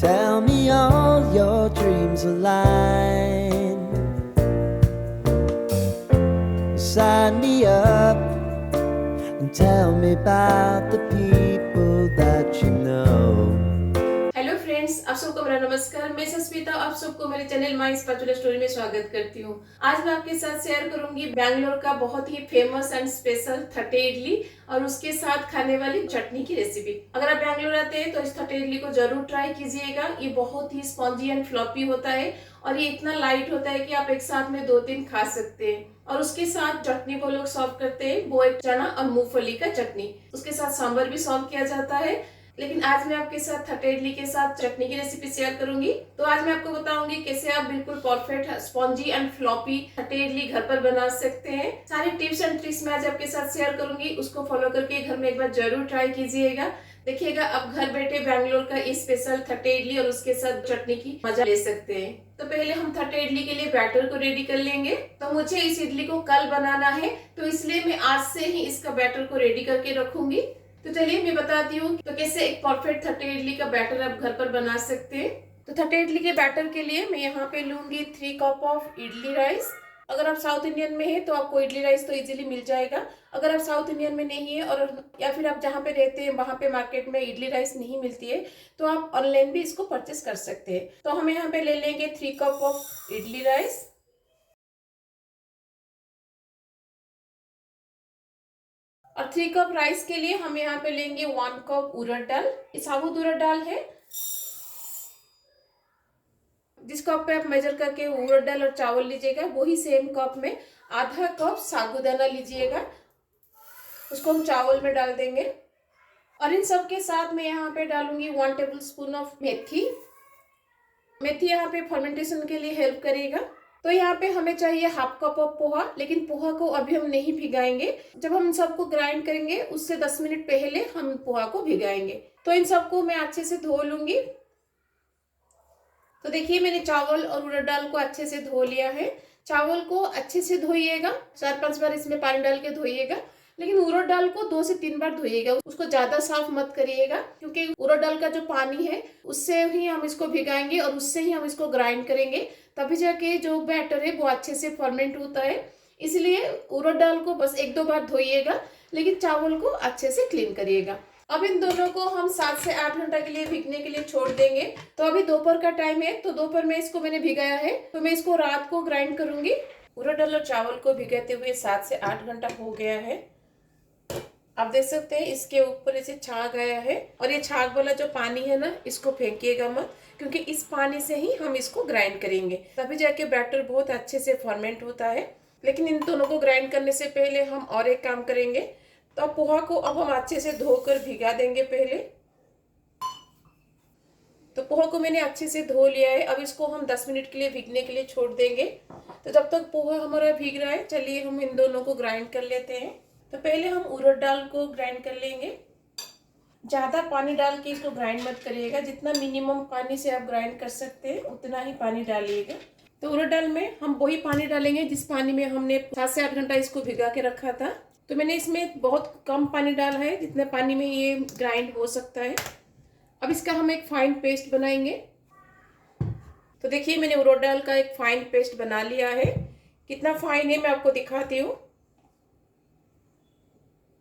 Tell me all your dreams align. Sign me up and tell me about the people that you know. Hello friends, आप सबको मेरा नमस्कार। मैं सस्मिता आप सबको मेरे चैनल माई स्पैचुला स्टोरी में स्वागत करती हूँ। आज मैं आपके साथ शेयर करूंगी बैंगलोर का बहुत ही फेमस एंड स्पेशल थटे इडली और उसके साथ खाने वाली चटनी की रेसिपी। अगर आप बैंगलोर आते हैं तो इस थटे इडली को जरूर ट्राई कीजिएगा। ये बहुत ही स्पॉन्जी एंड फ्लॉपी होता है और ये इतना लाइट होता है कि आप एक साथ में 2-3 खा सकते हैं। और उसके साथ चटनी वो लोग सर्व करते हैं, वो एक चना और मूंगफली का चटनी। उसके साथ सांभर भी सर्व किया जाता है। लेकिन आज मैं आपके साथ थटे इडली के साथ चटनी की रेसिपी शेयर करूंगी। तो आज मैं आपको बताऊंगी कैसे आप बिल्कुल परफेक्ट स्पॉन्जी एंड फ्लॉपी थटे इडली घर पर बना सकते हैं। सारे टिप्स एंड ट्रिक्स मैं आज आपके साथ शेयर करूंगी, उसको फॉलो करके घर में एक बार जरूर ट्राई कीजिएगा। देखिएगा आप घर बैठे बैंगलोर का इस स्पेशल थटे इडली और उसके साथ चटनी की मजा ले सकते हैं। तो पहले हम थटे इडली के लिए बैटर को रेडी कर लेंगे। तो मुझे इस इडली को कल बनाना है, तो इसलिए मैं आज से ही इसका बैटर को रेडी करके रखूंगी। तो चलिए मैं बताती हूँ तो कैसे एक परफेक्ट थटे इडली का बैटर आप घर पर बना सकते हैं। तो थटे इडली के बैटर के लिए मैं यहाँ पे लूंगी 3 कप ऑफ इडली राइस। अगर आप साउथ इंडियन में है तो आपको इडली राइस तो इजीली मिल जाएगा। अगर आप साउथ इंडियन में नहीं है और या फिर आप जहाँ पे रहते हैं वहां पे मार्केट में इडली राइस नहीं मिलती है तो आप ऑनलाइन भी इसको परचेस कर सकते हैं। तो हम यहाँ पे ले लेंगे 3 कप ऑफ इडली राइस और 3 कप राइस के लिए हम यहाँ पे लेंगे 1 कप उड़द दाल। ये साबुत उड़द दाल है। जिस कप पे आप मेजर करके उड़द दाल और चावल लीजिएगा वही सेम कप में आधा कप साबूदाना लीजिएगा, उसको हम चावल में डाल देंगे। और इन सब के साथ मैं यहाँ पे डालूंगी 1 टेबल स्पून ऑफ मेथी। मेथी यहाँ पे फर्मेंटेशन के लिए हेल्प करेगा। तो यहाँ पे हमें चाहिए हाफ कप ऑफ पोहा, लेकिन पोहा को अभी हम नहीं भिगाएंगे। जब हम सबको ग्राइंड करेंगे उससे 10 मिनट पहले हम पोहा को भिगाएंगे। तो इन सबको मैं अच्छे से धो लूंगी। तो देखिए मैंने चावल और उड़द दाल को अच्छे से धो लिया है। चावल को अच्छे से धोइएगा, 4-5 बार इसमें पानी डाल के धोइएगा। लेकिन उड़द दाल को 2 से 3 बार धोइएगा, उसको ज्यादा साफ मत करिएगा, क्योंकि उड़द दाल का जो पानी है उससे ही हम इसको भिगाएंगे और उससे ही हम इसको ग्राइंड करेंगे। तभी जाके जो बैटर है वो अच्छे से फर्मेंट होता है। इसलिए उड़द दाल को बस 1-2 बार धोइएगा, लेकिन चावल को अच्छे से क्लीन करिएगा। अब इन दोनों को हम 7 से 8 घंटा के लिए भीगने के लिए छोड़ देंगे। तो अभी दोपहर का टाइम है, तो दोपहर में इसको मैंने भिगाया है, तो मैं इसको रात को ग्राइंड करूंगी। उड़द दाल और चावल को भिगाते हुए 7 से 8 घंटा हो गया है। आप देख सकते हैं इसके ऊपर ऐसे छाग आया है। और ये छाग वाला जो पानी है ना, इसको फेंकिएगा मत, क्योंकि इस पानी से ही हम इसको ग्राइंड करेंगे, तभी जाके बैटर बहुत अच्छे से फर्मेंट होता है। लेकिन इन दोनों को ग्राइंड करने से पहले हम और एक काम करेंगे। तो पोहा को अब हम अच्छे से धोकर भिगा देंगे पहले। तो पोहा को मैंने अच्छे से धो लिया है। अब इसको हम 10 मिनट के लिए भीगने के लिए छोड़ देंगे। तो जब तक पोहा हमारा भीग रहा है, चलिए हम इन दोनों को ग्राइंड कर लेते हैं। तो पहले हम उड़द दाल को ग्राइंड कर लेंगे। ज़्यादा पानी डाल के इसको ग्राइंड मत करिएगा, जितना मिनिमम पानी से आप ग्राइंड कर सकते हैं उतना ही पानी डालिएगा। तो उड़द दाल में हम वही पानी डालेंगे जिस पानी में हमने 7 से 8 घंटा इसको भिगा के रखा था। तो मैंने इसमें बहुत कम पानी डाला है, जितने पानी में ये ग्राइंड हो सकता है। अब इसका हम एक फाइन पेस्ट बनाएंगे। तो देखिए मैंने उड़द दाल का एक फाइन पेस्ट बना लिया है। कितना फाइन है मैं आपको दिखाती हूँ।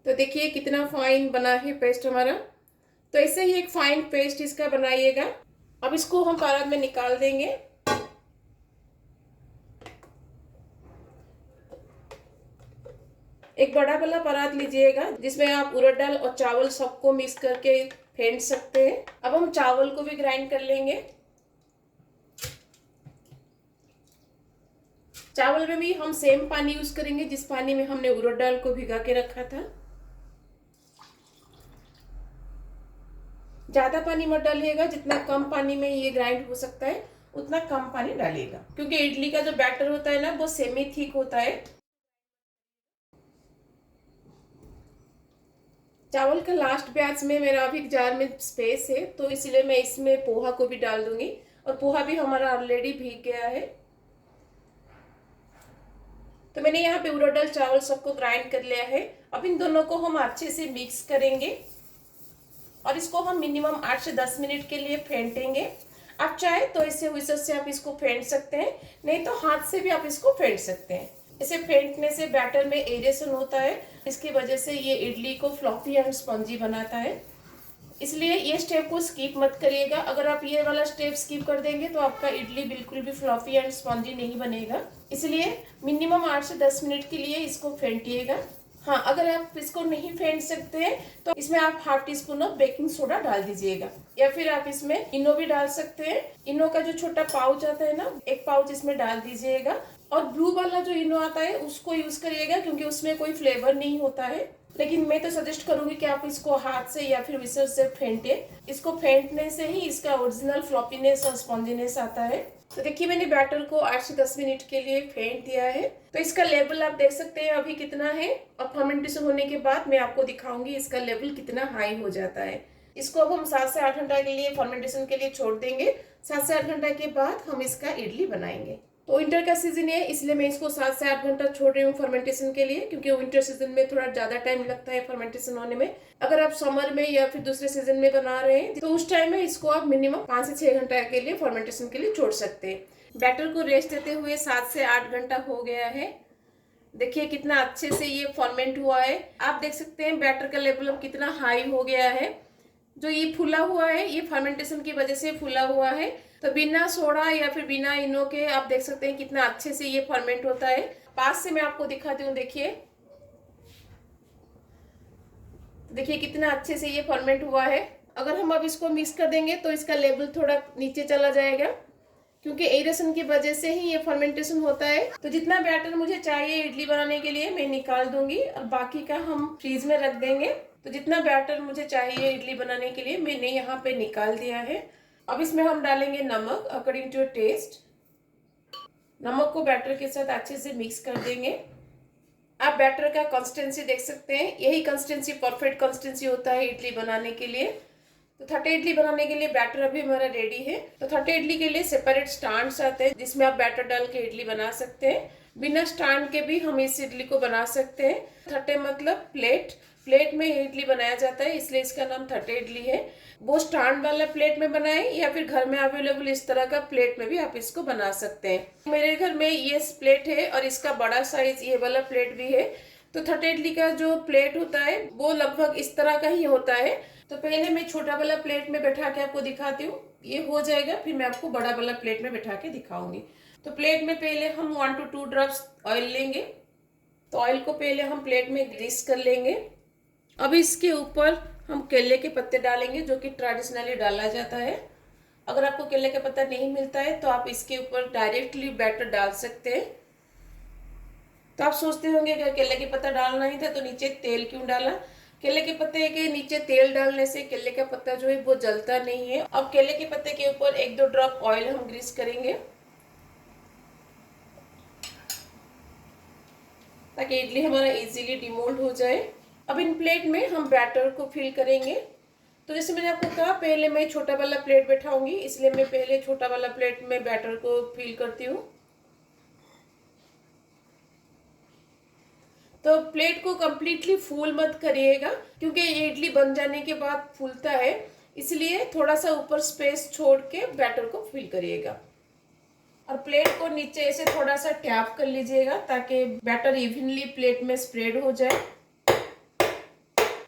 तो देखिए कितना फाइन बना है पेस्ट हमारा। तो ऐसे ही एक फाइन पेस्ट इसका बनाइएगा। अब इसको हम परात में निकाल देंगे। एक बड़ा वाला परात लीजिएगा जिसमें आप उड़द दाल और चावल सबको मिक्स करके फेंट सकते हैं। अब हम चावल को भी ग्राइंड कर लेंगे। चावल में भी हम सेम पानी यूज करेंगे जिस पानी में हमने उड़द दाल को भिगा के रखा था। ज्यादा पानी मत डालिएगा, जितना कम पानी में ये ग्राइंड हो सकता है उतना कम पानी डालिएगा, क्योंकि इडली का जो बैटर होता है ना वो सेमी थिक होता है। चावल का लास्ट बैच में मेरा अभी जार में स्पेस है, तो इसलिए मैं इसमें पोहा को भी डाल दूंगी। और पोहा भी हमारा ऑलरेडी भीग गया है। तो मैंने यहाँ पे उड़द दाल चावल सबको ग्राइंड कर लिया है। अब इन दोनों को हम अच्छे से मिक्स करेंगे और इसको हम मिनिमम 8 से 10 मिनट के लिए फेंटेंगे। आप चाहे तो इसे व्हिसल से आप इसको फेंट सकते हैं, नहीं तो हाथ से भी आप इसको फेंट सकते हैं। इसे फेंटने से बैटर में एरेशन होता है, इसकी वजह से ये इडली को फ्लॉफी एंड स्पंजी बनाता है। इसलिए ये स्टेप को स्किप मत करिएगा। अगर आप ये वाला स्टेप स्किप कर देंगे तो आपका इडली बिल्कुल भी फ्लॉफी एंड स्पंजी नहीं बनेगा। इसलिए मिनिमम 8 से 10 मिनट के लिए इसको फेंटिएगा। हाँ, अगर आप इसको नहीं फेंट सकते हैं तो इसमें आप half tea spoon of baking soda डाल दीजिएगा, या फिर आप इसमें इनो भी डाल सकते हैं। इनो का जो छोटा पाउच आता है ना, एक पाउच इसमें डाल दीजिएगा। और ब्लू वाला जो इनो आता है उसको यूज करिएगा, क्योंकि उसमें कोई फ्लेवर नहीं होता है। लेकिन मैं तो सजेस्ट करूंगी कि आप इसको हाथ से या फिर व्हिसल से फेंटे। इसको फेंटने से ही इसका ओरिजिनल फ्लॉपीनेस और स्पॉन्जीनेस आता है। तो देखिए, मैंने बैटर को 8 से 10 मिनट के लिए फेंट दिया है। तो इसका लेवल आप देख सकते हैं अभी कितना है। और फर्मेंटेशन होने के बाद मैं आपको दिखाऊंगी इसका लेवल कितना हाई हो जाता है। इसको अब हम 7 से 8 घंटा के लिए फर्मेंटेशन के लिए छोड़ देंगे। 7 से 8 घंटा के बाद हम इसका इडली बनाएंगे। तो विंटर का सीजन है, इसलिए मैं इसको 7 से 8 घंटा छोड़ रही हूँ फर्मेंटेशन के लिए, क्योंकि विंटर सीजन में थोड़ा ज्यादा टाइम लगता है फर्मेंटेशन होने में। अगर आप समर में या फिर दूसरे सीजन में बना रहे हैं तो उस टाइम में इसको आप मिनिमम 5 से 6 घंटा के लिए फर्मेंटेशन के लिए छोड़ सकते हैं। बैटर को रेस्ट देते हुए 7 से 8 घंटा हो गया है। देखिए कितना अच्छे से ये फर्मेंट हुआ है। आप देख सकते हैं बैटर का लेवल अब कितना हाई हो गया है। जो ये फूला हुआ है ये फर्मेंटेशन की वजह से फूला हुआ है। तो बिना सोडा या फिर बिना इनो के आप देख सकते हैं कितना अच्छे से ये फर्मेंट होता है। पास से मैं आपको दिखाती हूँ। देखिए कितना अच्छे से ये फर्मेंट हुआ है। अगर हम अब इसको मिक्स कर देंगे तो इसका लेवल थोड़ा नीचे चला जाएगा, क्योंकि एरेशन की वजह से ही ये फर्मेंटेशन होता है। तो जितना बैटर मुझे चाहिए इडली बनाने के लिए मैं निकाल दूंगी और बाकी का हम फ्रीज में रख देंगे। तो जितना बैटर मुझे चाहिए इडली बनाने के लिए मैंने यहाँ पे निकाल दिया है। अब इसमें हम डालेंगे नमक अकॉर्डिंग टू टेस्ट। नमक को बैटर के साथ अच्छे से मिक्स कर देंगे। आप बैटर का कंसिस्टेंसी देख सकते हैं, यही कंसिस्टेंसी परफेक्ट कंसिस्टेंसी होता है इडली बनाने के लिए। तो 30 इडली बनाने के लिए बैटर अभी हमारा रेडी है। तो 30 इडली के लिए सेपरेट स्टैंड्स आते हैं जिसमें आप बैटर डाल के इडली बना सकते हैं। बिना स्टैंड के भी हम इस इडली को बना सकते हैं। 30 मतलब प्लेट में इडली बनाया जाता है, इसलिए इसका नाम 30 इडली है। वो स्टैंड वाला प्लेट में बनाए या फिर घर में अवेलेबल इस तरह का प्लेट में भी आप इसको बना सकते हैं। मेरे घर में ये प्लेट है और इसका बड़ा साइज ये वाला प्लेट भी है। तो 30 इडली का जो प्लेट होता है वो लगभग इस तरह का ही होता है। तो पहले मैं छोटा वाला प्लेट में बैठा के आपको दिखाती हूँ, ये हो जाएगा, फिर मैं आपको बड़ा वाला प्लेट में बैठा के दिखाऊंगी। तो प्लेट में पहले हम 1 to 2 ड्रॉप्स ऑयल लेंगे। तो ऑयल को पहले हम प्लेट में ग्रीस कर लेंगे। अब इसके ऊपर हम केले के पत्ते डालेंगे, जो कि ट्रेडिशनली डाला जाता है। अगर आपको केले का पत्ता नहीं मिलता है तो आप इसके ऊपर डायरेक्टली बैटर डाल सकते हैं। तो आप सोचते होंगे अगर केले के पत्ता डालना ही था तो नीचे तेल क्यों डाला। केले के पत्ते के नीचे तेल डालने से केले का पत्ता जो है वो जलता नहीं है। अब केले के पत्ते के ऊपर 1-2 ड्रॉप ऑयल हम ग्रीस करेंगे ताकि इडली हमारा इजीली डिमोल्ड हो जाए। अब इन प्लेट में हम बैटर को फिल करेंगे। तो जैसे मैंने आपको कहा पहले मैं छोटा वाला प्लेट बैठाऊंगी, इसलिए मैं पहले छोटा वाला प्लेट में बैटर को फिल करती हूँ। तो प्लेट को कंप्लीटली फुल मत करिएगा, क्योंकि ये इडली बन जाने के बाद फूलता है, इसलिए थोड़ा सा ऊपर स्पेस छोड़ के बैटर को फिल करिएगा। और प्लेट को नीचे ऐसे थोड़ा सा टैप कर लीजिएगा ताकि बैटर इवनली प्लेट में स्प्रेड हो जाए।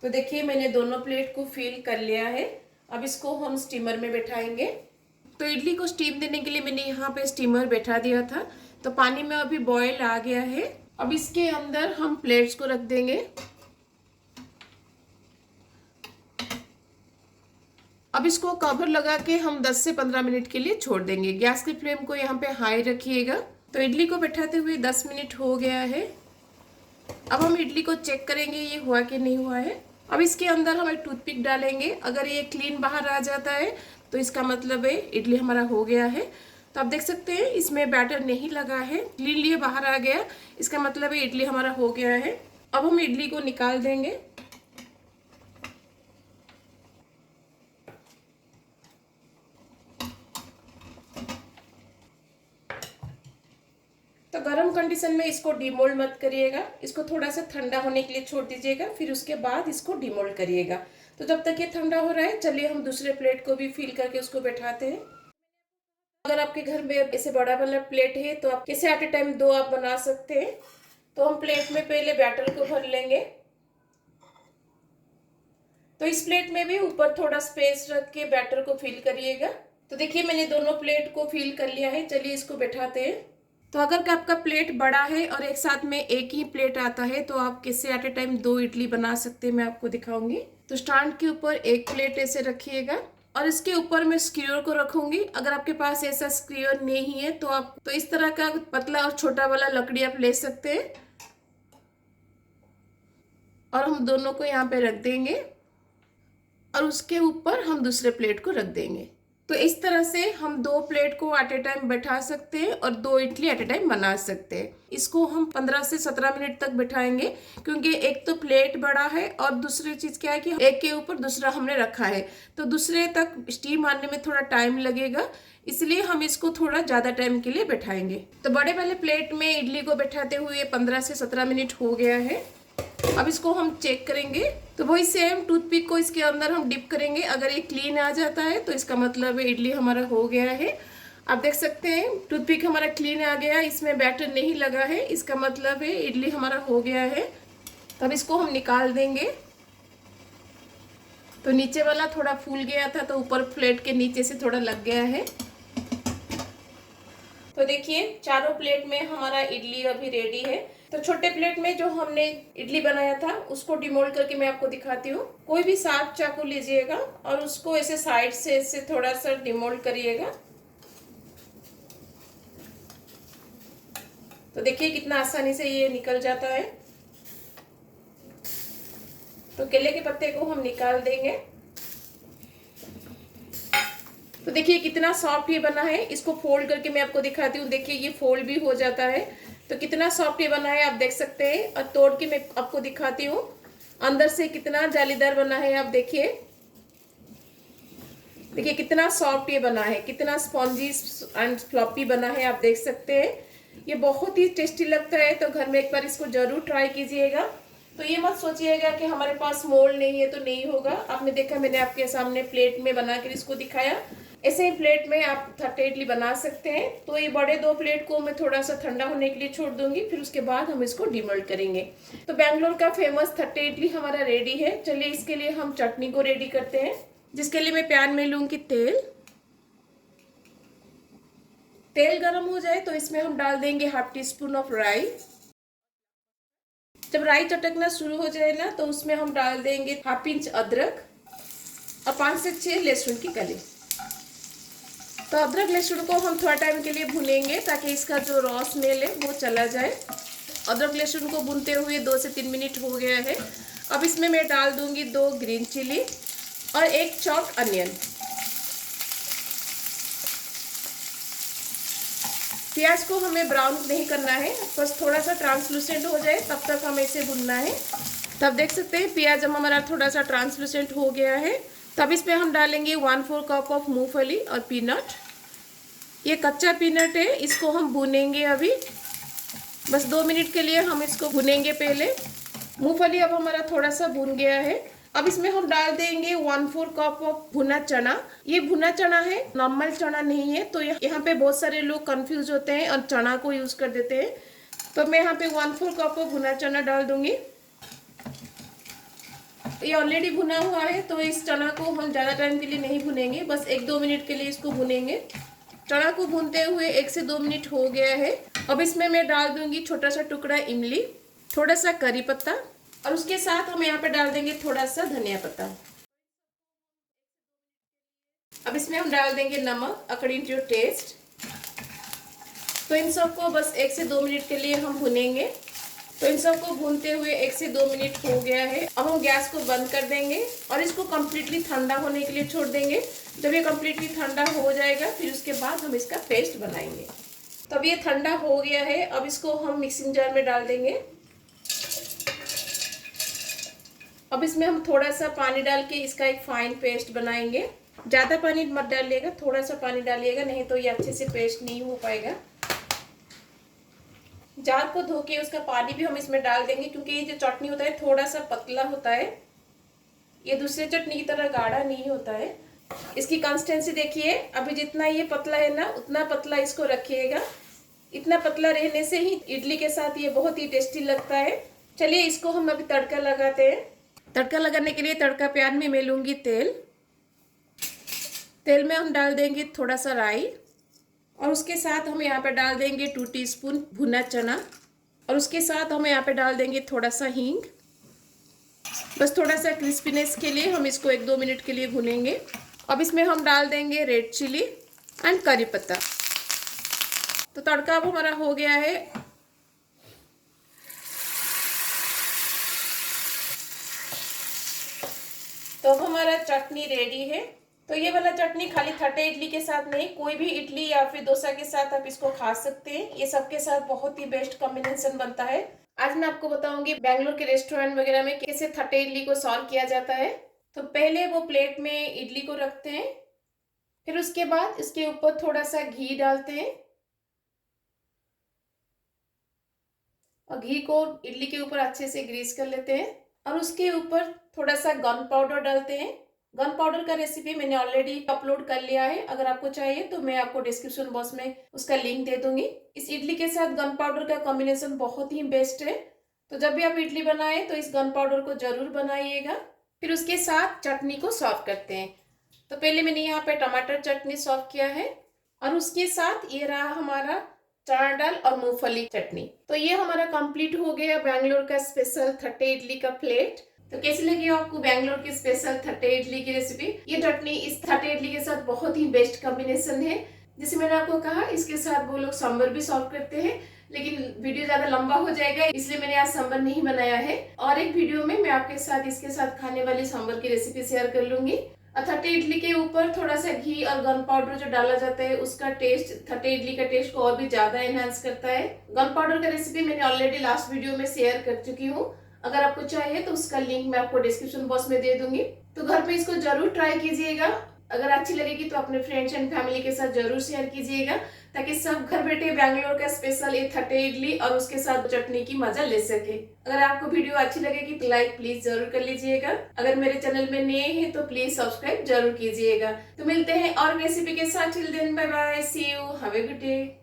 तो देखिए मैंने दोनों प्लेट को फिल कर लिया है। अब इसको हम स्टीमर में बैठाएंगे। तो इडली को स्टीम देने के लिए मैंने यहाँ पे स्टीमर बैठा दिया था। तो पानी में अभी बॉयल आ गया है। अब इसके अंदर हम प्लेट्स को रख देंगे। अब इसको कवर लगा के हम 10 से 15 मिनट के लिए छोड़ देंगे। गैस की फ्लेम को यहाँ पे हाई रखिएगा। तो इडली को बैठाते हुए 10 मिनट हो गया है। अब हम इडली को चेक करेंगे ये हुआ कि नहीं हुआ है। अब इसके अंदर हम एक टूथपिक डालेंगे। अगर ये क्लीन बाहर आ जाता है तो इसका मतलब है इडली हमारा हो गया है। तो आप देख सकते हैं इसमें बैटर नहीं लगा है, क्लीनली बाहर आ गया, इसका मतलब है इडली हमारा हो गया है। अब हम इडली को निकाल देंगे। तो गर्म कंडीशन में इसको डिमोल्ड मत करिएगा, इसको थोड़ा सा ठंडा होने के लिए छोड़ दीजिएगा, फिर उसके बाद इसको डिमोल्ड करिएगा। तो जब तक ये ठंडा हो रहा है चलिए हम दूसरे प्लेट को भी फिल करके उसको बैठाते हैं। अगर आपके घर में ऐसे बड़ा वाला प्लेट है तो आप कैसे एट ए टाइम 2 आप बना सकते हैं। तो हम प्लेट में पहले बैटर को भर लेंगे। तो इस प्लेट में भी ऊपर थोड़ा स्पेस रख के बैटर को फिल करिएगा। तो देखिए मैंने दोनों प्लेट को फिल कर लिया है। चलिए इसको बैठाते हैं। तो अगर आपका प्लेट बड़ा है और एक साथ में एक ही प्लेट आता है तो आप कैसे एट ए टाइम 2 इडली बना सकते हैं, मैं आपको दिखाऊंगी। तो स्टैंड के ऊपर एक प्लेट ऐसे रखिएगा और इसके ऊपर मैं स्क्यूअर को रखूंगी। अगर आपके पास ऐसा स्क्यूअर नहीं है तो आप तो इस तरह का पतला और छोटा वाला लकड़ी आप ले सकते हैं और हम दोनों को यहाँ पे रख देंगे और उसके ऊपर हम दूसरे प्लेट को रख देंगे। तो इस तरह से हम 2 प्लेट को एट ए टाइम बैठा सकते हैं और 2 इडली एट ए टाइम बना सकते हैं। इसको हम 15 से 17 मिनट तक बैठाएंगे क्योंकि एक तो प्लेट बड़ा है और दूसरी चीज़ क्या है कि एक के ऊपर दूसरा हमने रखा है तो दूसरे तक स्टीम आने में थोड़ा टाइम लगेगा, इसलिए हम इसको थोड़ा ज़्यादा टाइम के लिए बैठाएंगे। तो बड़े वाले प्लेट में इडली को बैठाते हुए 15 से 17 मिनट हो गया है। अब इसको हम चेक करेंगे। तो वही सेम टूथपिक को इसके अंदर हम डिप करेंगे। अगर ये क्लीन आ जाता है तो इसका मतलब है इडली हमारा हो गया है। आप देख सकते हैं टूथपिक हमारा क्लीन आ गया, इसमें बैटर नहीं लगा है, इसका मतलब है इडली हमारा हो गया है। तब इसको हम निकाल देंगे। तो नीचे वाला थोड़ा फूल गया था तो ऊपर प्लेट के नीचे से थोड़ा लग गया है। तो देखिए चारों प्लेट में हमारा इडली अभी रेडी है। तो छोटे प्लेट में जो हमने इडली बनाया था उसको डिमोल्ड करके मैं आपको दिखाती हूँ। कोई भी शार्प चाकू लीजिएगा और उसको ऐसे साइड से ऐसे थोड़ा सा डिमोल्ड करिएगा। तो देखिए कितना आसानी से ये निकल जाता है। तो केले के पत्ते को हम निकाल देंगे। तो देखिए कितना सॉफ्ट ये बना है। इसको फोल्ड करके मैं आपको दिखाती हूँ। देखिए ये फोल्ड भी हो जाता है। तो कितना सॉफ्ट ये बना है आप देख सकते हैं। और तोड़ के मैं आपको दिखाती हूँ अंदर से कितना जालीदार बना है। आप देखिए देखिए कितना सॉफ्ट ये बना है, कितना स्पॉन्जी एंड फ्लॉपी बना है। आप देख सकते हैं ये बहुत ही टेस्टी लगता है। तो घर में एक बार इसको जरूर ट्राई कीजिएगा। तो ये मत सोचिएगा कि हमारे पास मोल्ड नहीं है तो नहीं होगा। आपने देखा मैंने आपके सामने प्लेट में बना कर इसको दिखाया। ऐसे ही प्लेट में आप 30 इडली बना सकते हैं। तो ये बड़े 2 प्लेट को मैं थोड़ा सा ठंडा होने के लिए छोड़ दूंगी, फिर उसके बाद हम इसको डिमोल्ड करेंगे। तो बैंगलोर का फेमस 30 इडली हमारा रेडी है। चलिए इसके लिए हम चटनी को रेडी करते हैं, जिसके लिए मैं पैन में लूंगी तेल। तेल गर्म हो जाए तो इसमें हम डाल देंगे हाफ टी स्पून ऑफ राई। जब राई चटकना शुरू हो जाए ना तो उसमें हम डाल देंगे हाफ इंच अदरक और 5 से 6 लहसुन की कली। तो अदरक लहसुन को हम थोड़ा टाइम के लिए भुनेंगे ताकि इसका जो रॉ स्मेल है वो चला जाए। अदरक लहसुन को भूनते हुए 2 से 3 मिनट हो गया है। अब इसमें मैं डाल दूंगी 2 ग्रीन चिली और 1 चॉप्ड अनियन। प्याज को हमें ब्राउन नहीं करना है, बस थोड़ा सा ट्रांसलूसेंट हो जाए तब तक हमें इसे भुनना है। तब देख सकते हैं प्याज हमारा थोड़ा सा ट्रांसलूसेंट हो गया है। तब इसमें हम डालेंगे 1/4 कप ऑफ मूंगफली और पीनट। ये कच्चा पीनट है, इसको हम भुनेंगे अभी। बस 2 मिनट के लिए हम इसको भुनेंगे पहले। मूंगफली अब हमारा थोड़ा सा भुन गया है। अब इसमें हम डाल देंगे 1/4 कप ऑफ भुना चना। ये भुना चना है, नॉर्मल चना नहीं है। तो यहाँ पे बहुत सारे लोग कंफ्यूज होते हैं और चना को यूज कर देते हैं। तो मैं यहाँ पे 1/4 कप ऑफ भुना चना डाल दूंगी। ये ऑलरेडी भुना हुआ है तो इस चना को हम ज़्यादा टाइम के लिए नहीं भुनेंगे, बस 1-2 मिनट के लिए इसको भुनेंगे। चना को भूनते हुए 1 से 2 मिनट हो गया है। अब इसमें मैं डाल दूंगी छोटा सा टुकड़ा इमली, थोड़ा सा करी पत्ता और उसके साथ हम यहाँ पे डाल देंगे थोड़ा सा धनिया पत्ता। अब इसमें हम डाल देंगे नमक अकॉर्डिंग टू योर टेस्ट। तो इन सबको बस 1 से 2 मिनट के लिए हम भुनेंगे। तो इन सबको भूनते हुए 1 से 2 मिनट हो गया है। अब हम गैस को बंद कर देंगे और इसको कम्प्लीटली ठंडा होने के लिए छोड़ देंगे। जब ये कम्प्लीटली ठंडा हो जाएगा फिर उसके बाद हम इसका पेस्ट बनाएंगे। तो अब ये ठंडा हो गया है। अब इसको हम मिक्सिंग जार में डाल देंगे। अब इसमें हम थोड़ा सा पानी डाल के इसका एक फाइन पेस्ट बनाएंगे। ज़्यादा पानी मत डालिएगा, थोड़ा सा पानी डालिएगा, नहीं तो ये अच्छे से पेस्ट नहीं हो पाएगा। जार को धो के उसका पानी भी हम इसमें डाल देंगे क्योंकि ये जो चटनी होता है थोड़ा सा पतला होता है, ये दूसरे चटनी की तरह गाढ़ा नहीं होता है। इसकी कंसिस्टेंसी देखिए, अभी जितना ये पतला है ना उतना पतला इसको रखिएगा। इतना पतला रहने से ही इडली के साथ ये बहुत ही टेस्टी लगता है। चलिए इसको हम अभी तड़का लगाते हैं। तड़का लगाने के लिए तड़का पैन में मैं लूँगी तेल। तेल में हम डाल देंगे थोड़ा सा राई और उसके साथ हम यहाँ पे डाल देंगे 2 टीस्पून भुना चना और उसके साथ हम यहाँ पे डाल देंगे थोड़ा सा हींग। बस थोड़ा सा क्रिस्पीनेस के लिए हम इसको 1-2 मिनट के लिए भुनेंगे। अब इसमें हम डाल देंगे रेड चिली एंड करी पत्ता। तो तड़का अब हमारा हो गया है। तो अब हमारा चटनी रेडी है। तो ये वाला चटनी खाली थटे इडली के साथ नहीं, कोई भी इडली या फिर डोसा के साथ आप इसको खा सकते हैं। ये सबके साथ बहुत ही बेस्ट कॉम्बिनेशन बनता है। आज मैं आपको बताऊंगी बेंगलोर के रेस्टोरेंट वगैरह में कैसे थटे इडली को सर्व किया जाता है। तो पहले वो प्लेट में इडली को रखते हैं, फिर उसके बाद इसके ऊपर थोड़ा सा घी डालते हैं और घी को इडली के ऊपर अच्छे से ग्रीस कर लेते हैं और उसके ऊपर थोड़ा सा गन पाउडर डालते हैं। गन पाउडर का रेसिपी मैंने ऑलरेडी अपलोड कर लिया है, अगर आपको चाहिए तो मैं आपको डिस्क्रिप्शन बॉक्स में उसका लिंक दे दूंगी। इस इडली के साथ गन पाउडर का कॉम्बिनेशन बहुत ही बेस्ट है। तो जब भी आप इडली बनाएं तो इस गन पाउडर को जरूर बनाइएगा। फिर उसके साथ चटनी को सर्व करते हैं। तो पहले मैंने यहाँ पे टमाटर चटनी सर्व किया है और उसके साथ ये रहा हमारा चना दाल और मूंगफली चटनी। तो ये हमारा कंप्लीट हो गया बेंगलोर का स्पेशल थट्टे इडली का प्लेट। तो कैसी लगी आपको बेंगलोर की स्पेशल थट्टे इडली की रेसिपी? ये चटनी इस थट्टे इडली के साथ बहुत ही बेस्ट कॉम्बिनेशन है। जैसे मैंने आपको कहा, इसके साथ वो लोग सांभर भी सर्व करते हैं, लेकिन वीडियो ज्यादा लंबा हो जाएगा इसलिए मैंने आज सांभर नहीं बनाया है। और एक वीडियो में मैं आपके साथ इसके साथ खाने वाली सांभर की रेसिपी शेयर कर लूंगी। थट्टे इडली के ऊपर थोड़ा सा घी और गन पाउडर जो डाला जाता है उसका टेस्ट थट्टे इडली का टेस्ट को और भी ज्यादा एनहांस करता है। गन पाउडर का रेसिपी मैंने ऑलरेडी लास्ट वीडियो में शेयर कर चुकी हूँ, अगर आपको चाहिए तो उसका लिंक मैं आपको डिस्क्रिप्शन बॉक्स में दे दूंगी। तो घर पे इसको जरूर ट्राई कीजिएगा। अगर अच्छी लगेगी तो अपने फ्रेंड्स एंड फैमिली के साथ जरूर शेयर कीजिएगा, ताकि सब घर बैठे बेंगलोर का स्पेशल ये थट्टे इडली और उसके साथ चटनी की मजा ले सके। अगर आपको वीडियो अच्छी लगेगी तो लाइक प्लीज जरूर कर लीजिएगा। अगर मेरे चैनल में नए हैं तो प्लीज सब्सक्राइब जरूर कीजिएगा। तो मिलते हैं और रेसिपी के साथ। Till then bye bye, see you, have a good day.